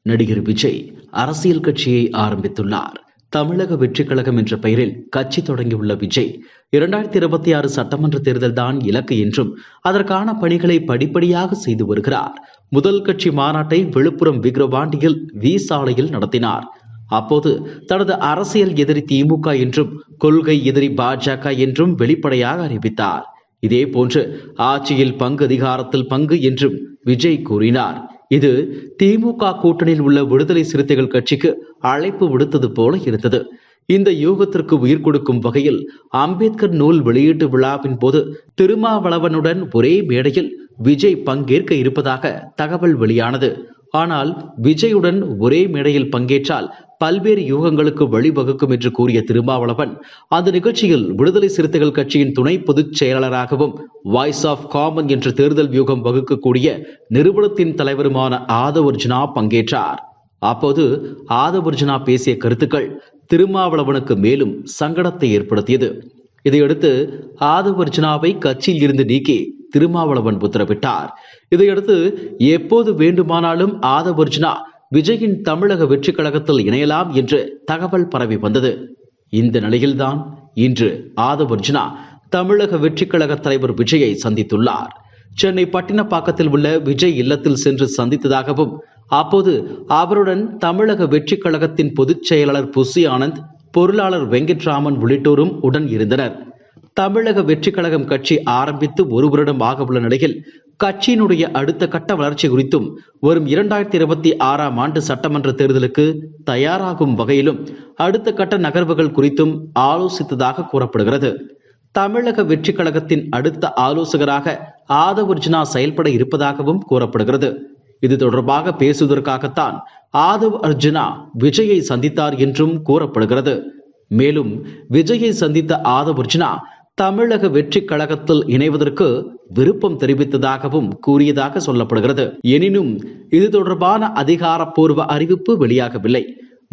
நடிகர் விஜய் அரசியல் கட்சியை ஆரம்பித்துள்ளார். தமிழக வெற்றிக் கழகம் என்ற பெயரில் கட்சி தொடங்கியுள்ள விஜய் 2026 சட்டமன்ற தேர்தல் தான் இலக்கு என்றும் அதற்கான பணிகளை படிப்படியாக செய்து வருகிறார். முதல் கட்சி மாநாட்டை விழுப்புரம் விக்கிரவாண்டியில் வி சாலையில் நடத்தினார். அப்போது தனது அரசியல் எதிரி திமுக என்றும் கொள்கை எதிரி பாஜக என்றும் வெளிப்படையாக அறிவித்தார். இதே போன்று ஆட்சியில் பங்கு, அதிகாரத்தில் பங்கு என்றும் விஜய் கூறினார். இது திமுக கூட்டணியில் உள்ள விடுதலை சிறுத்தைகள் கட்சிக்கு அழைப்பு விடுத்தது போல இருந்தது. இந்த யூகத்திற்கு உயிர் கொடுக்கும் வகையில் அம்பேத்கர் நூல் வெளியீட்டு விழாவின் போது திருமாவளவனுடன் ஒரே மேடையில் விஜய் பங்கேற்க இருப்பதாக தகவல் வெளியானது. ஆனால் விஜயுடன் ஒரே மேடையில் பங்கேற்றால் பல்வேறு யூகங்களுக்கு வழிவகுக்கும் என்று கூறிய திருமாவளவன் அந்த நிகழ்ச்சியில் விடுதலை சிறுத்தைகள் கட்சியின் துணை பொதுச் செயலாளராகவும் வாய்ஸ் ஆஃப் காமன் என்ற தேர்தல் வியூகம் வகுக்கக்கூடிய நிறுவனத்தின் தலைவருமான ஆதவர்ஜுனா பங்கேற்றார். அப்போது ஆதவர்ஜுனா பேசிய கருத்துக்கள் திருமாவளவனுக்கு மேலும் சங்கடத்தை ஏற்படுத்தியது. இதையடுத்து ஆதவர்ஜுனாவை கட்சியில் இருந்து நீக்கி திருமாவளவன் உத்தரவிட்டார். இதையடுத்து எப்போது வேண்டுமானாலும் ஆதவர்ஜுனா விஜயின் தமிழக வெற்றி கழகத்தில் இணையலாம் என்று தகவல் பரவி வந்தது. இந்த நிலையில்தான் இன்று ஆதவர்ஜுனா தமிழக வெற்றி கழக தலைவர் விஜயை சந்தித்துள்ளார். சென்னை பட்டினப்பாக்கத்தில் உள்ள விஜய் இல்லத்தில் சென்று சந்தித்ததாகவும் அப்போது அவருடன் தமிழக வெற்றி கழகத்தின் பொதுச் செயலாளர் புசி ஆனந்த், பொருளாளர் வெங்கட்ராமன் உள்ளிட்டோரும் உடன் இருந்தனர். தமிழக வெற்றி கழகம் கட்சி ஆரம்பித்து ஒரு வருடம் ஆக உள்ள நிலையில் கட்சியினுடைய அடுத்த கட்ட வளர்ச்சி குறித்தும் வரும் 2026 ஆண்டு சட்டமன்ற தேர்தலுக்கு தயாராகும் வகையிலும் அடுத்த கட்ட நகர்வுகள் குறித்தும் ஆலோசித்ததாக கூறப்படுகிறது. தமிழக வெற்றி கழகத்தின் அடுத்த ஆலோசகராக ஆதவர்ஜுனா செயல்பட இருப்பதாகவும் கூறப்படுகிறது. இது தொடர்பாக பேசுவதற்காகத்தான் ஆதவ் அர்ஜுனா விஜயை சந்தித்தார் என்றும் கூறப்படுகிறது. மேலும் விஜயை சந்தித்த ஆதவர்ஜுனா தமிழக வெற்றி கழகத்தில் இணைவதற்கு விருப்பம் தெரிவித்ததாகவும் கூறியதாக சொல்லப்படுகிறது. எனினும் இது தொடர்பான அதிகாரப்பூர்வ அறிவிப்பு வெளியாகவில்லை.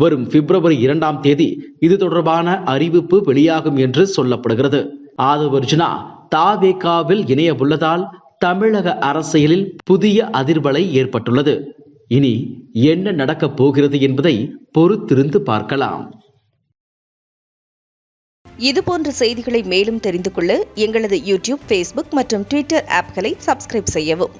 வரும் பிப்ரவரி 2ஆம் தேதி இது தொடர்பான அறிவிப்பு வெளியாகும் என்று சொல்லப்படுகிறது. ஆதவர்ஜுனா தவேகாவில் இணைய உள்ளதால் தமிழக அரசியலில் புதிய அதிர்வலை ஏற்பட்டுள்ளது. இனி என்ன நடக்கப் போகிறது என்பதை பொறுத்திருந்து பார்க்கலாம். இதுபோன்ற செய்திகளை மேலும் தெரிந்து கொள்ள எங்களது யூடியூப், ஃபேஸ்புக் மற்றும் ட்விட்டர் ஆப்களை சப்ஸ்கிரைப் செய்யவும்.